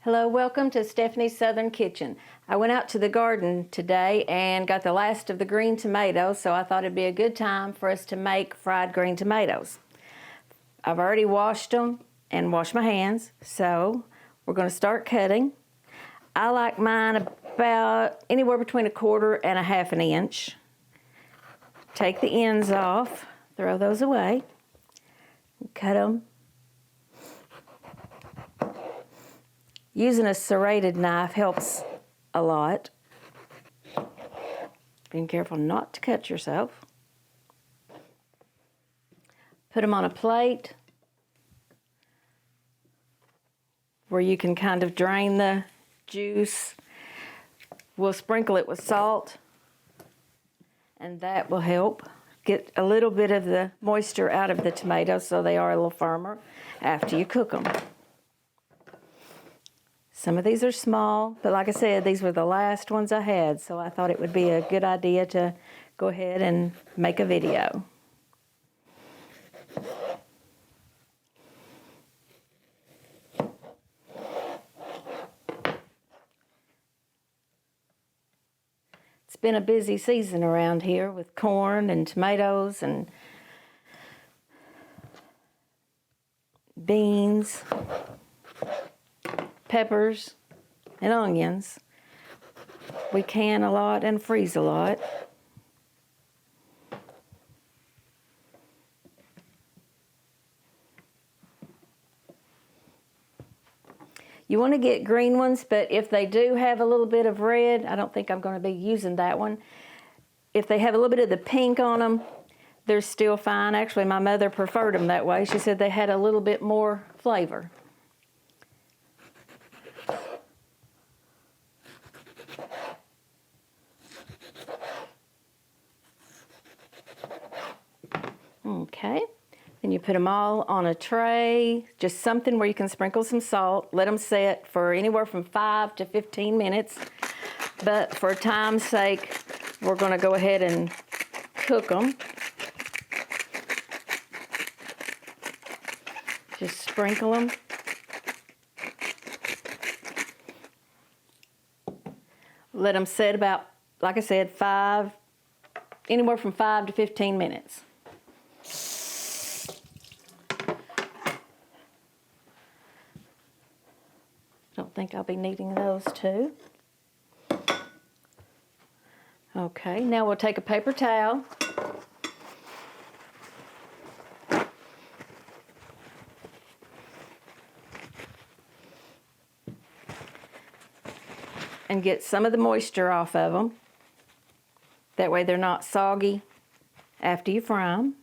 Hello, welcome to Stephanie's Southern Kitchen. I went out to the garden today and got the last of the green tomatoes, so I thought it'd be a good time for us to make fried green tomatoes. I've already washed them and washed my hands, so we're going to start cutting. I like mine about anywhere between 1/4 and 1/2 inch. Take the ends off, throw those away, cut them. Using a serrated knife helps a lot. Being careful not to cut yourself. Put them on a plate where you can kind of drain the juice. We'll sprinkle it with salt, and that will help get a little bit of the moisture out of the tomatoes so they are a little firmer after you cook them. Some of these are small, but like I said, these were the last ones I had, so I thought it would be a good idea to go ahead and make a video. It's been a busy season around here with corn and tomatoes and beans, peppers, and onions. We can a lot and freeze a lot. You want to get green ones, but if they do have a little bit of red, I don't think I'm going to be using that one. If they have a little bit of the pink on them, they're still fine. Actually, my mother preferred them that way. She said they had a little bit more flavor. Okay, then you put them all on a tray, just something where you can sprinkle some salt, let them set for anywhere from 5 to 15 minutes. But for time's sake, we're going to go ahead and cook them. Just sprinkle them. Let them set about, like I said, anywhere from 5 to 15 minutes. Don't think I'll be needing those too. Okay, now we'll take a paper towel. And get some of the moisture off of them. That way they're not soggy after you fry them.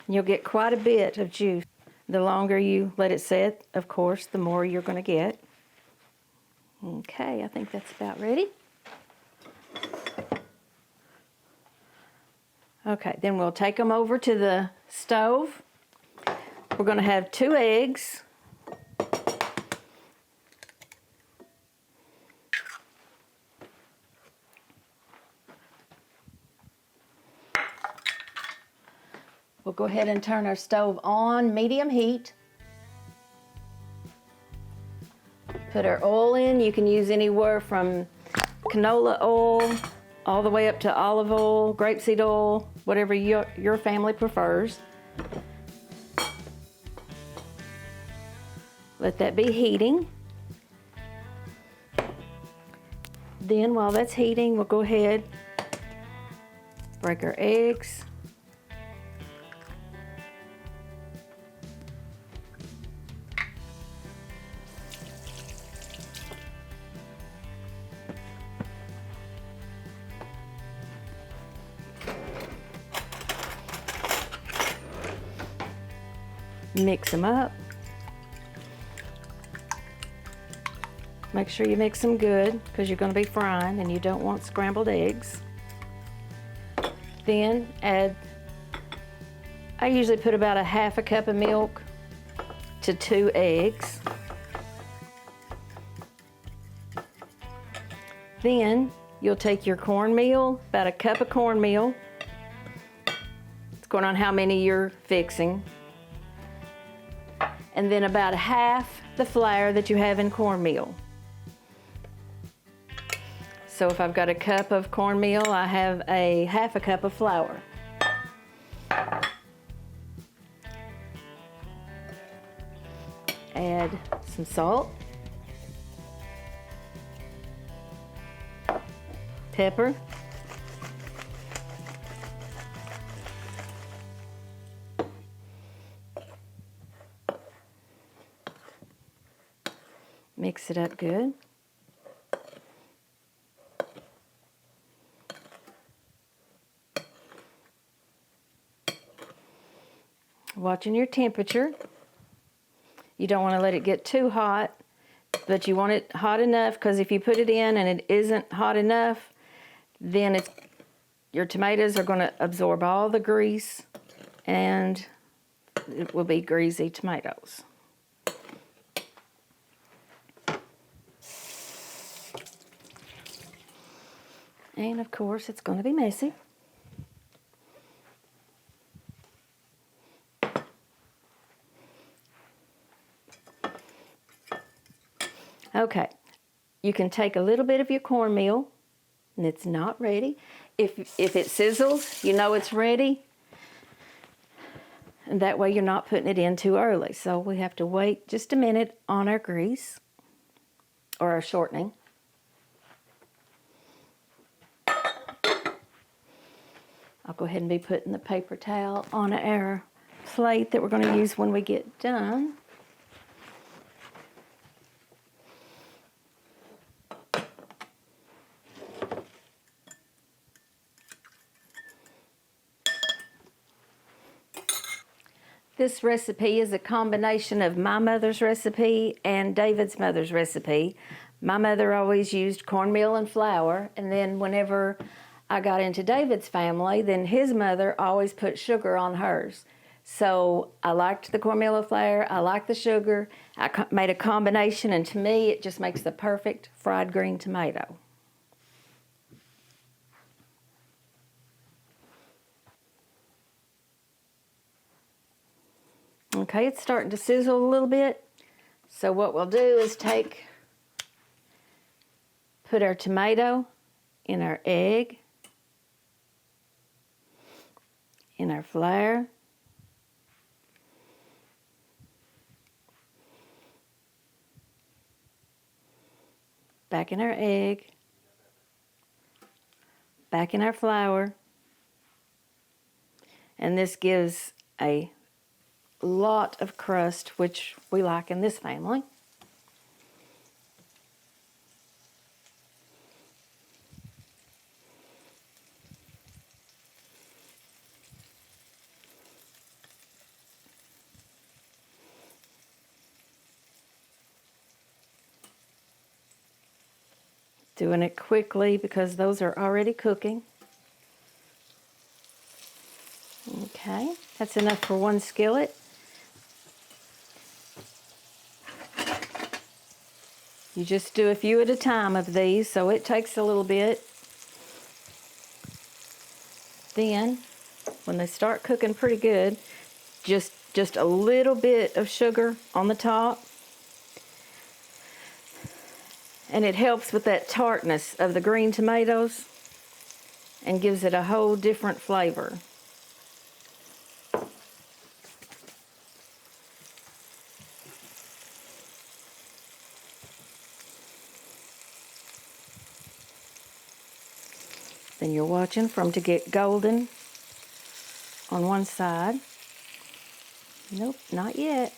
You'll get quite a bit of juice. The longer you let it set, of course, the more you're going to get. Okay, I think that's about ready. Okay, then we'll take them over to the stove. We're going to have 2 eggs. We'll go ahead and turn our stove on medium heat. Put our oil in. You can use anywhere from canola oil all the way up to olive oil, grapeseed oil, whatever your family prefers. Let that be heating. Then while that's heating, we'll go ahead, break our eggs. Mix them up. Make sure you mix them good because you're going to be frying and you don't want scrambled eggs. Then I usually put about 1/2 cup of milk to 2 eggs. Then you'll take your cornmeal, about 1 cup of cornmeal. It's going on how many you're fixing. and then about half the flour that you have in cornmeal. So if I've got a cup of cornmeal, I have a half a cup of flour. Add some salt, pepper, mix it up good. Watching your temperature. You don't want to let it get too hot, but you want it hot enough, because if you put it in and it isn't hot enough, then your tomatoes are going to absorb all the grease and it will be greasy tomatoes. And of course, it's going to be messy. Okay, you can take a little bit of your cornmeal, and it's not ready. If it sizzles, you know it's ready. And that way you're not putting it in too early. So we have to wait just a minute on our grease, or our shortening. I'll go ahead and be putting the paper towel on our plate that we're going to use when we get done. This recipe is a combination of my mother's recipe and David's mother's recipe. My mother always used cornmeal and flour, and then whenever I got into David's family, then his mother always put sugar on hers. So I liked the cornmeal and flour, I liked the sugar. I made a combination, and to me it just makes the perfect fried green tomato. Okay, it's starting to sizzle a little bit. So what we'll do is put our tomato in our egg, in our flour, back in our egg, back in our flour, and this gives a lot of crust, which we like in this family. Doing it quickly because those are already cooking. Okay, that's enough for one skillet. You just do a few at a time of these, so it takes a little bit. Then, when they start cooking pretty good, just a little bit of sugar on the top. And it helps with that tartness of the green tomatoes and gives it a whole different flavor. Then you're watching for them to get golden on one side. Nope, not yet.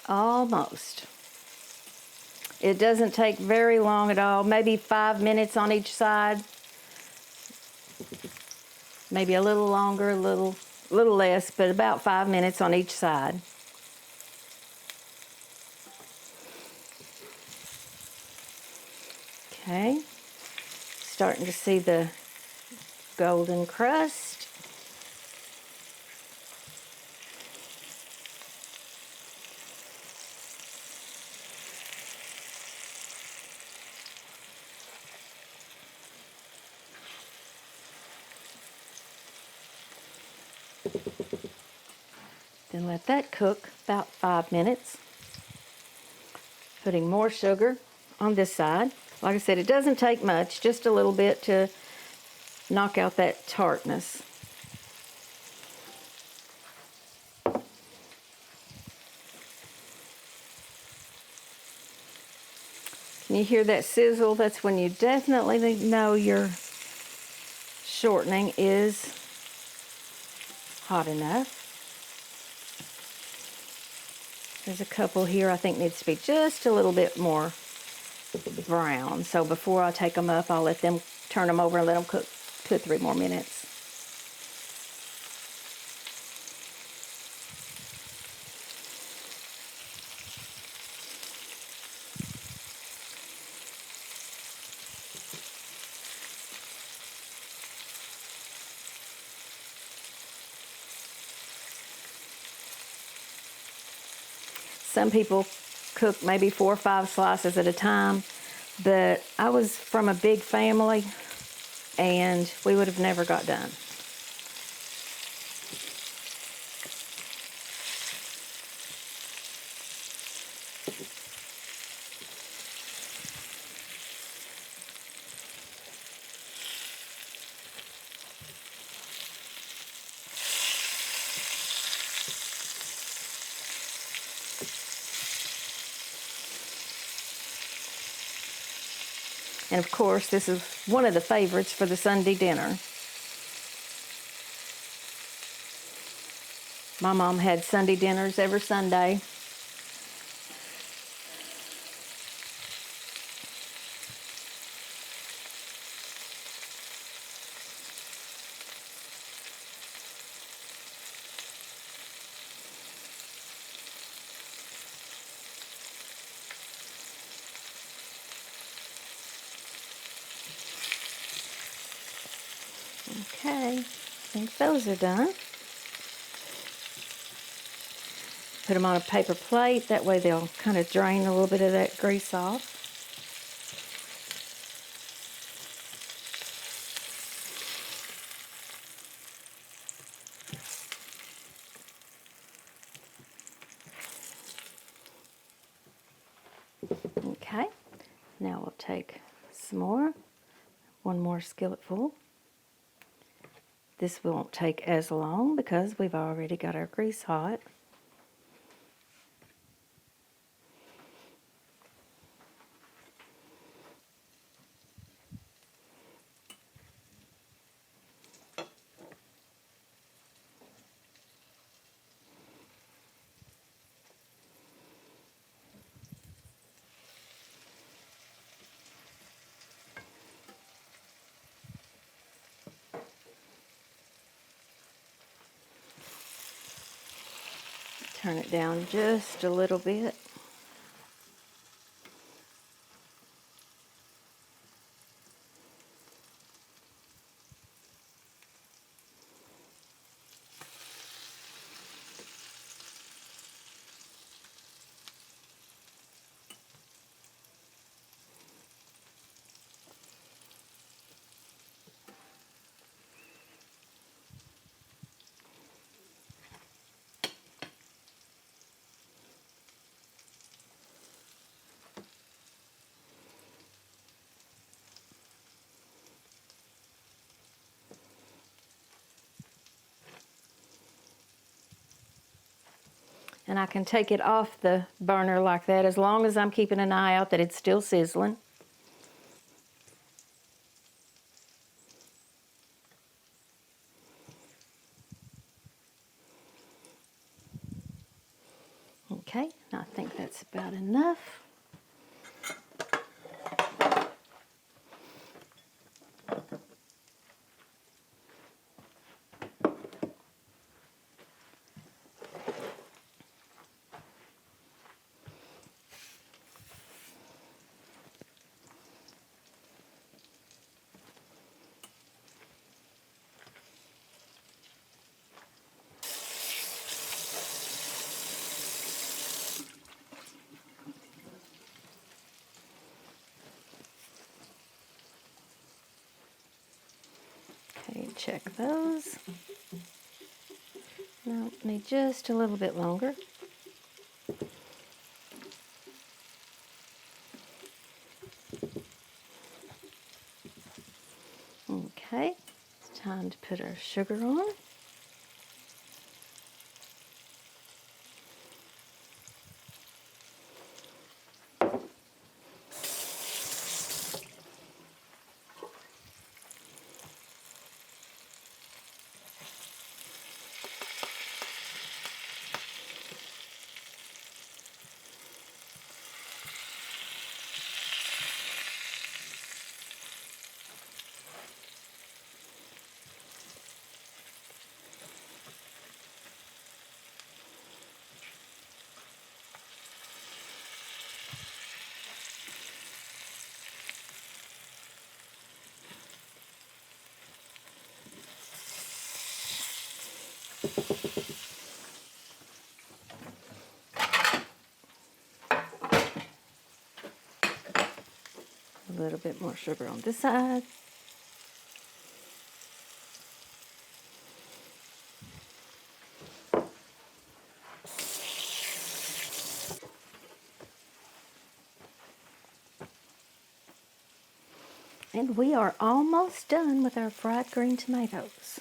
Almost. It doesn't take very long at all, maybe 5 minutes on each side. Maybe a little longer, a little a little less, but about 5 minutes on each side. Okay, starting to see the golden crust. Then let that cook about 5 minutes. Putting more sugar on this side. Like I said, it doesn't take much, just a little bit to knock out that tartness. Can you hear that sizzle? That's when you definitely know your shortening is hot enough. There's a couple here I think needs to be just a little bit more brown. So before I take them up, I'll let them turn them over and let them cook 2 or 3 more minutes. Some people cook maybe 4 or 5 slices at a time, but I was from a big family and we would have never got done. And of course, this is one of the favorites for the Sunday dinner. My mom had Sunday dinners every Sunday. Okay, I think those are done. Put them on a paper plate, that way they'll kind of drain a little bit of that grease off. Okay, now we'll take some more, 1 more skillet full. This won't take as long because we've already got our grease hot. Turn it down just a little bit. And I can take it off the burner like that as long as I'm keeping an eye out that it's still sizzling. Okay, I think that's about enough. check those. No, need just a little bit longer. Okay, it's time to put our sugar on. A little bit more sugar on this side. And we are almost done with our fried green tomatoes.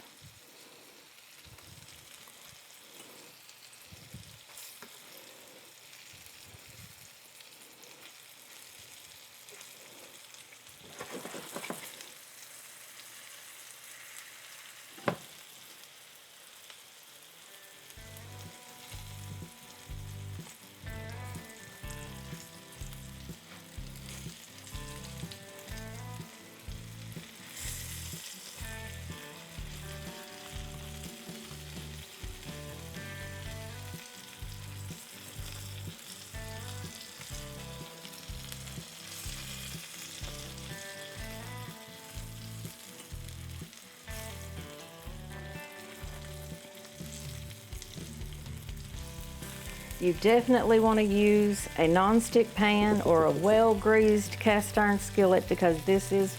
You definitely want to use a non-stick pan or a well-greased cast iron skillet, because this is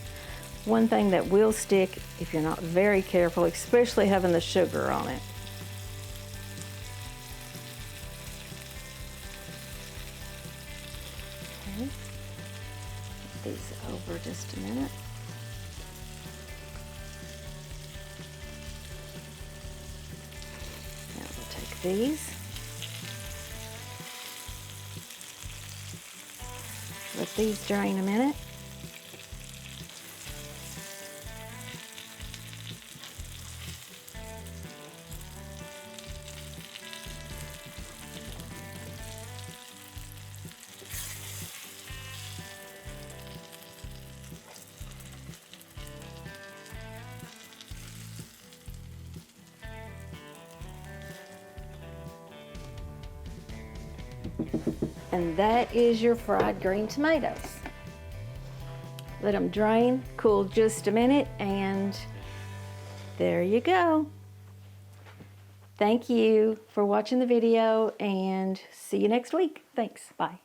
one thing that will stick if you're not very careful, especially having the sugar on it. Okay. Put these over just a minute. Now we'll take these. Let these drain a minute. And that is your fried green tomatoes. Let them drain, cool just a minute, and there you go. Thank you for watching the video, and see you next week. Thanks, bye.